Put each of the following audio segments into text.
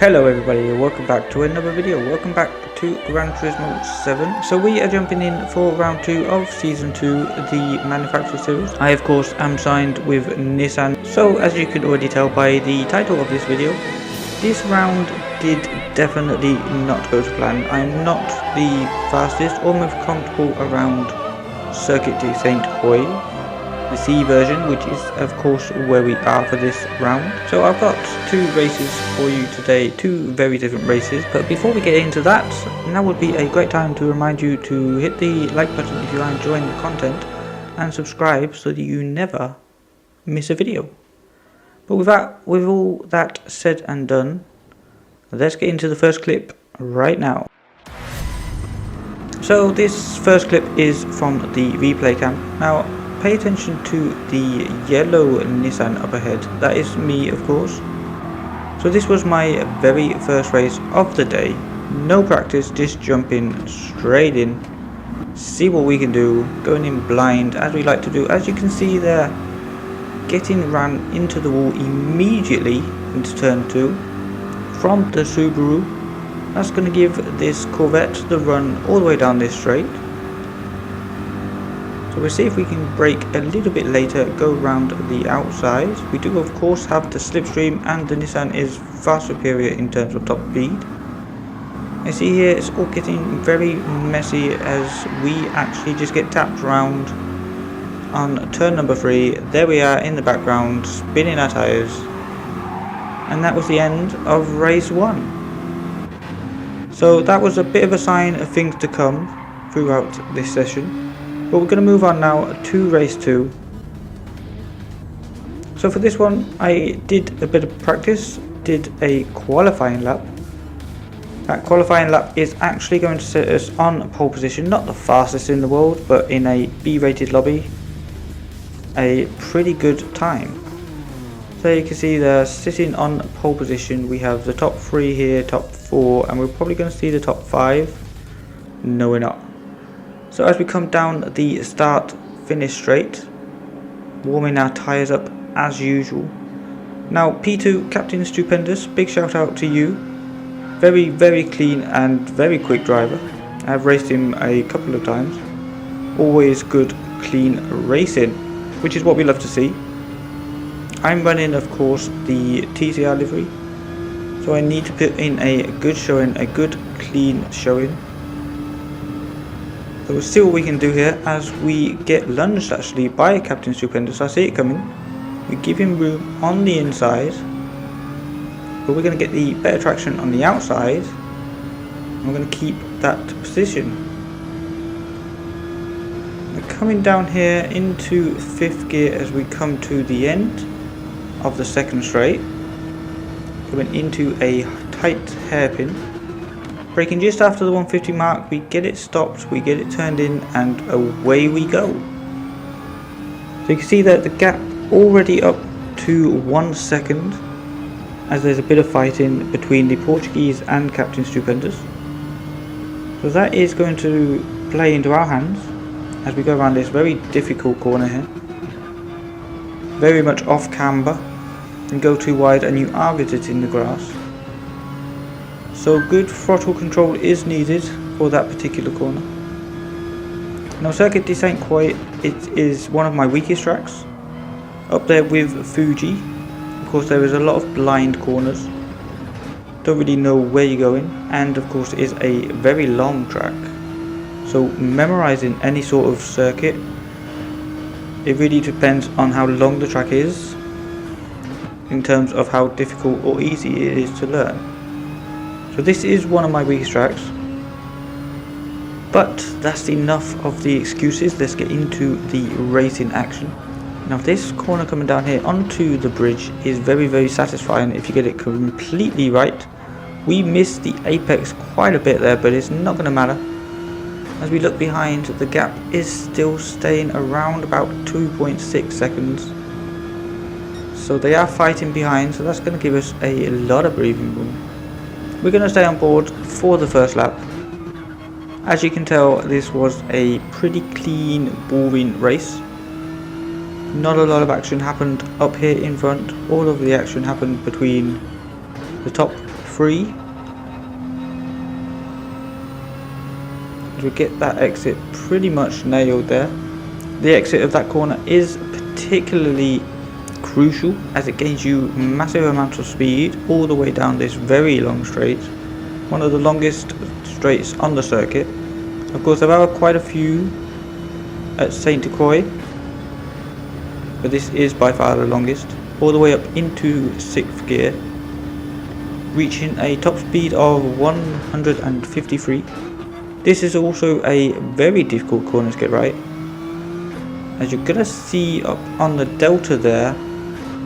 Hello everybody, welcome back to another video. Welcome back to Gran Turismo 7. So we are jumping in for round 2 of season 2, the manufacturer series. I of course am signed with Nissan. So as you can already tell by the title of this video, this round did definitely not go to plan. I'm not the fastest or most comfortable around Circuit de Sainte Croix, the C version, which is of course where we are for this round. So I've got two races for you today, two very different races, but before we get into that, now would be a great time to remind you to hit the like button if you are enjoying the content and subscribe so that you never miss a video. But with all that said and done, let's get into the first clip right now. So this first clip is from the replay cam. Now pay attention to the yellow Nissan up ahead. That is me, of course. So this was my very first race of the day. No practice, just jumping straight in. See what we can do. Going in blind as we like to do. As you can see there, getting ran into the wall immediately into turn 2 from the Subaru. That's going to give this Corvette the run all the way down this straight. So we'll see if we can brake a little bit later, go around the outside. We do of course have the slipstream and the Nissan is far superior in terms of top speed. You see here it's all getting very messy as we actually just get tapped around on turn number 3. There we are in the background spinning our tyres. And that was the end of race 1. So that was a bit of a sign of things to come throughout this session. But we're going to move on now to race 2. So for this one I did a bit of practice, did a qualifying lap. That qualifying lap is actually going to set us on pole position, not the fastest in the world, but in a B-rated lobby, a pretty good time. So you can see they're sitting on pole position. We have the top 3 here, top 4, and we're probably going to see the top 5. No, we're not. So as we come down the start finish straight, warming our tyres up as usual. Now P2 Captain Stupendous, big shout out to you. Very clean and very quick driver. I've raced him a couple of times. Always good clean racing, which is what we love to see. I'm running of course the TCR livery, so I need to put in a good showing, a good clean showing. So we'll see what we can do here as we get lunged actually by Captain Stupendous. I see it coming. We give him room on the inside, but we're going to get the better traction on the outside. We're going to keep that position. We're coming down here into 5th gear as we come to the end of the second straight. Coming into a tight hairpin. Braking just after the 150 mark, we get it stopped, we get it turned in, and away we go. So you can see that the gap already up to 1 second, as there's a bit of fighting between the Portuguese and Captain Stupendous. So that is going to play into our hands as we go around this very difficult corner here. Very much off camber, and go too wide and you are visiting the grass. So good throttle control is needed for that particular corner. Now Circuit de Sainte Croix, it is one of my weakest tracks. Up there with Fuji. Of course there is a lot of blind corners. Don't really know where you're going. And of course it is a very long track. So memorizing any sort of circuit, it really depends on how long the track is, in terms of how difficult or easy it is to learn. So this is one of my weakest tracks, but that's enough of the excuses. Let's get into the racing action. Now this corner coming down here onto the bridge is very satisfying if you get it completely right. We missed the apex quite a bit there, but it's not going to matter. As we look behind, the gap is still staying around about 2.6 seconds. So they are fighting behind, so that's going to give us a lot of breathing room. We're going to stay on board for the first lap. As you can tell, this was a pretty clean, boring race. Not a lot of action happened up here in front. All of the action happened between the top free. As we get that exit pretty much nailed there. The exit of that corner is particularly crucial as it gains you massive amounts of speed all the way down this very long straight. One of the longest straights on the circuit. Of course there are quite a few at Sainte Croix, but this is by far the longest. All the way up into 6th gear, reaching a top speed of 153. This is also a very difficult corner to get right. As you're gonna see up on the delta there,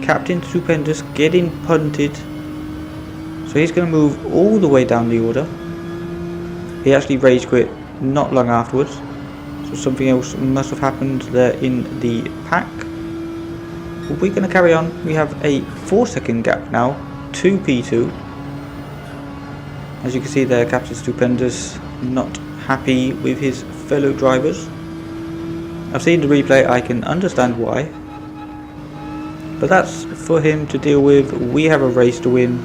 Captain Stupendous getting punted. So he's gonna move all the way down the order. He actually rage quit not long afterwards. So something else must have happened there in the pack. But we're gonna carry on. We have a 4-second gap now to P2. As you can see there, Captain Stupendous not happy with his fellow drivers. I've seen the replay, I can understand why. But that's for him to deal with. We have a race to win.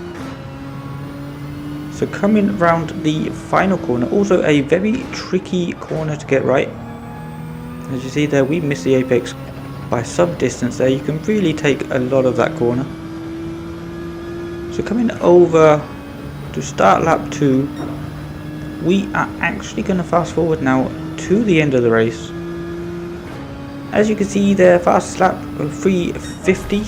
So coming round the final corner, also a very tricky corner to get right. As you see there, we missed the apex by some distance there. You can really take a lot of that corner. So coming over to start lap 2, we are actually going to fast forward now to the end of the race. As you can see there, fast lap of 350,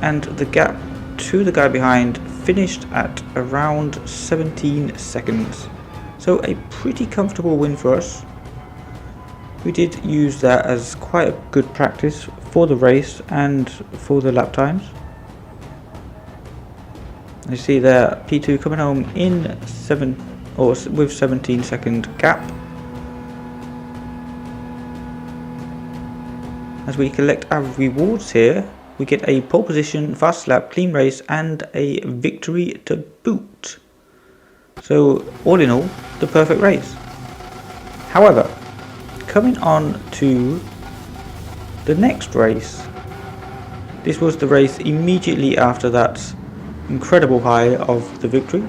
and the gap to the guy behind finished at around 17 seconds. So a pretty comfortable win for us. We did use that as quite a good practice for the race and for the lap times. You see there, P2 coming home in with 17-second gap. As we collect our rewards here, we get a pole position, fast lap, clean race, and a victory to boot. So all in all, the perfect race. However, coming on to the next race, this was the race immediately after that incredible high of the victory.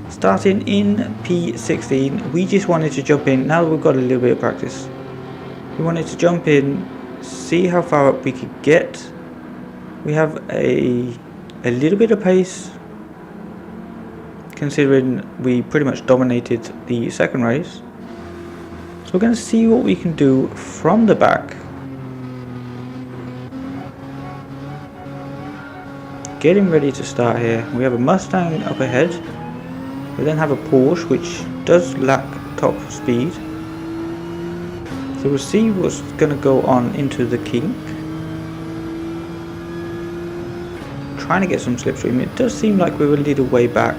Starting in P16, we just wanted to jump in. Now that we've got a little bit of practice, we wanted to jump in, see how far up we could get. We have a little bit of pace, considering we pretty much dominated the second race. So we're going to see what we can do from the back. Getting ready to start here. We have a Mustang up ahead. We then have a Porsche which does lack top speed. So we'll see what's going to go on into the kink. Trying to get some slipstream. It does seem like we're a little way back.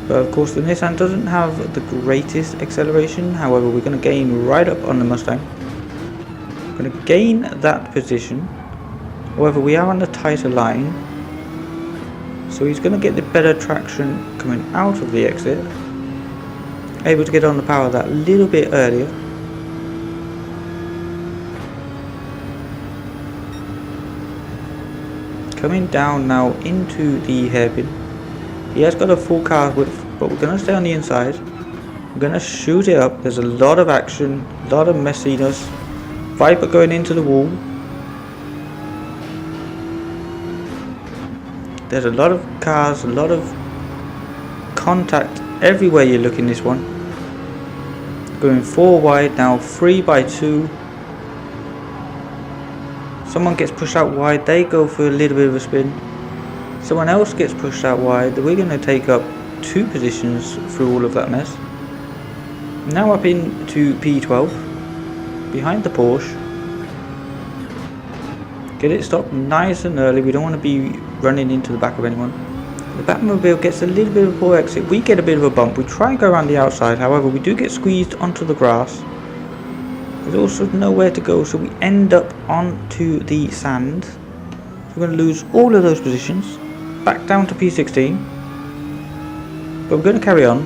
But of course the Nissan doesn't have the greatest acceleration. However, we're going to gain right up on the Mustang. We're going to gain that position. However, we are on a tighter line. So he's going to get the better traction coming out of the exit. Able to get on the power that little bit earlier. Coming down now into the hairpin. He has got a full car width, but we're going to stay on the inside. We're going to shoot it up. There's a lot of action, a lot of messiness. Viper going into the wall. There's a lot of cars, a lot of contact everywhere you look in this one. Going 4 wide now, 3 by 2. Someone gets pushed out wide, they go for a little bit of a spin. Someone else gets pushed out wide, we're going to take up 2 positions through all of that mess. Now up into P12, behind the Porsche. Get it stopped nice and early, we don't want to be running into the back of anyone. The Batmobile gets a little bit of a poor exit, we get a bit of a bump, we try and go around the outside, however we do get squeezed onto the grass. There's also nowhere to go, so we end up onto the sand. So we're going to lose all of those positions, back down to P16. But we're going to carry on.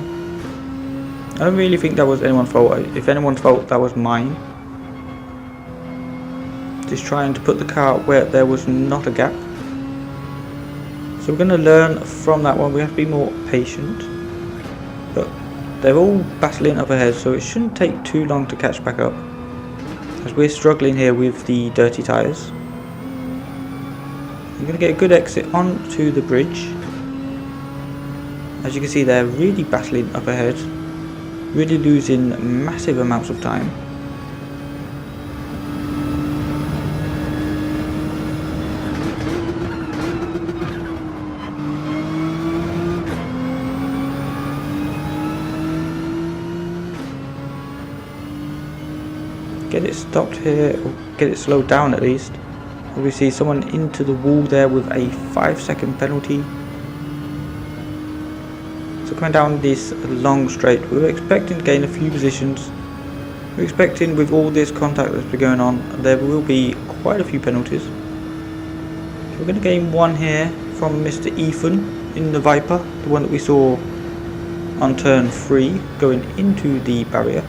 I don't really think that was anyone's fault. If anyone's fault, that was mine. Just trying to put the car where there was not a gap. So we're going to learn from that one. We have to be more patient. But they're all battling up ahead, so it shouldn't take too long to catch back up, as we're struggling here with the dirty tyres. You're going to get a good exit onto the bridge. As you can see, they're really battling up ahead, really losing massive amounts of time. Get it stopped here, or get it slowed down at least. We see someone into the wall there with a 5-second penalty. So coming down this long straight, we were expecting to gain a few positions. We're expecting, with all this contact that's been going on, there will be quite a few penalties. So we're going to gain one here from Mr. Ethan in the Viper, the one that we saw on turn 3 going into the barrier.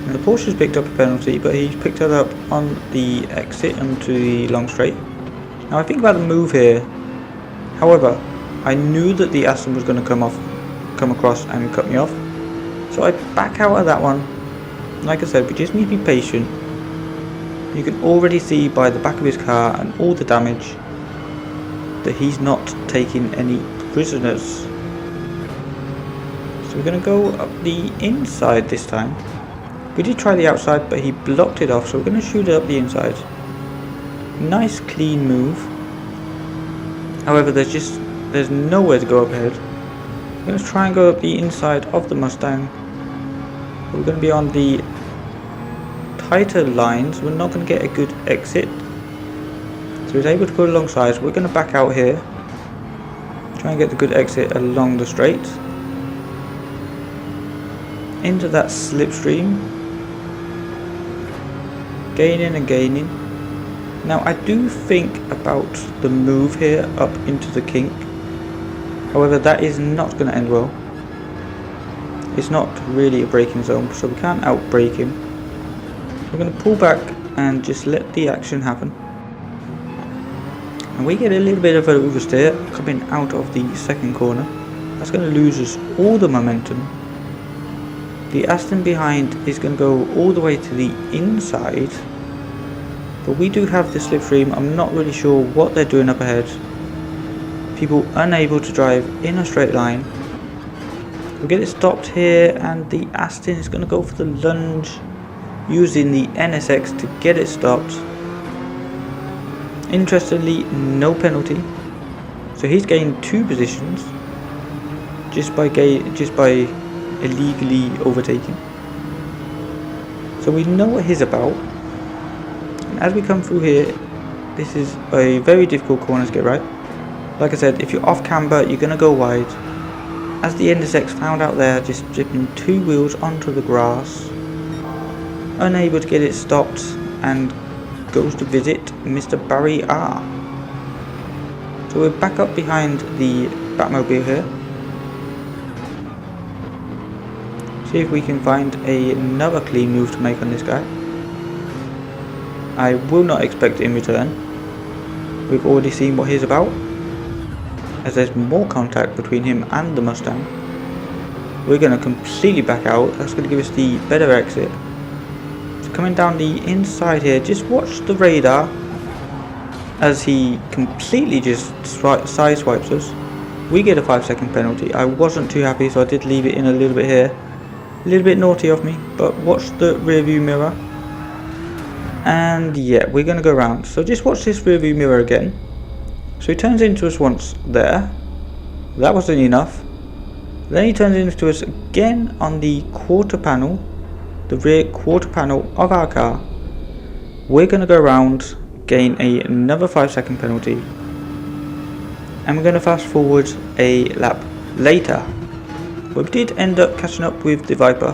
And the Porsche's picked up a penalty, but he's picked it up on the exit onto the long straight. Now I think about the move here. However, I knew that the Aston was going to come across and cut me off. So I back out of that one. Like I said, we just need to be patient. You can already see by the back of his car and all the damage that he's not taking any prisoners. So we're going to go up the inside this time. We did try the outside, but he blocked it off, so we're going to shoot it up the inside. Nice clean move. However, there's nowhere to go up ahead. We're going to try and go up the inside of the Mustang. We're going to be on the tighter lines. We're not going to get a good exit. So he's able to go alongside. So we're going to back out here. Try and get the good exit along the straight. Into that slipstream. Gaining and gaining. Now I do think about the move here up into the kink. However, that is not going to end well. It's not really a braking zone, so we can't outbrake him. We're going to pull back and just let the action happen. And we get a little bit of an oversteer coming out of the second corner. That's going to lose us all the momentum. The Aston behind is going to go all the way to the inside. But we do have the slipstream. I'm not really sure what they're doing up ahead. People unable to drive in a straight line. We'll get it stopped here, and the Aston is going to go for the lunge, using the NSX to get it stopped. Interestingly, no penalty. So he's gained 2 positions just by illegally overtaking. So we know what he's about. And as we come through here, this is a very difficult corner to get right. Like I said, if you're off camber, you're going to go wide. As the NSX found out there, just dripping 2 wheels onto the grass. Unable to get it stopped, and goes to visit Mr. Barry R. So we're back up behind the Batmobile here. See if we can find another clean move to make on this guy. I will not expect it in return. We've already seen what he's about, as there's more contact between him and the Mustang. We're going to completely back out. That's going to give us the better exit. So coming down the inside here, just watch the radar as he completely just sideswipes us. We get a 5-second penalty. I wasn't too happy, so I did leave it in a little bit here. A little bit naughty of me, but watch the rear view mirror. And yeah, we're going to go around. So just watch this rear view mirror again. So he turns into us once there. That wasn't enough. Then he turns into us again on the quarter panel, the rear quarter panel of our car. We're going to go around, gain another 5-second penalty. And we're going to fast forward a lap later. We did end up catching up with the Viper,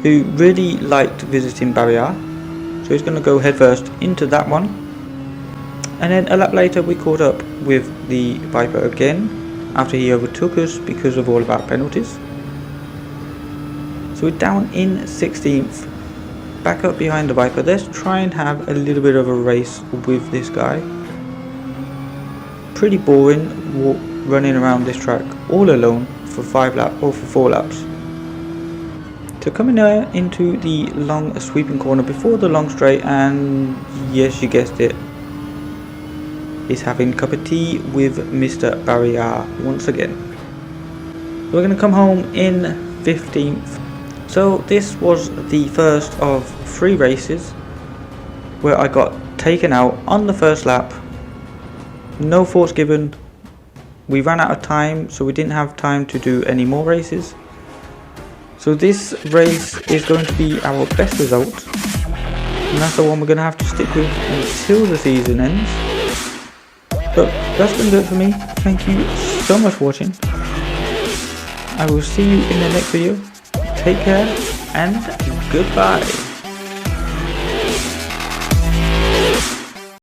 who really liked visiting Barrier. So he's going to go headfirst into that one. And then a lap later we caught up with the Viper again, after he overtook us because of all of our penalties. So we're down in 16th, back up behind the Viper. Let's try and have a little bit of a race with this guy. pretty boring running around this track all alone for 5 laps or for 4 laps. So coming into the long sweeping corner before the long straight, and yes, you guessed it, is having a cup of tea with Mr. Barrier once again. We're going to come home in 15th. So this was the first of 3 races where I got taken out on the first lap. No faults given. We ran out of time, so we didn't have time to do any more races. So this race is going to be our best result, and that's the one we're going to have to stick with until the season ends. But that's going to do it for me. Thank you so much for watching. I will see you in the next video. Take care and goodbye.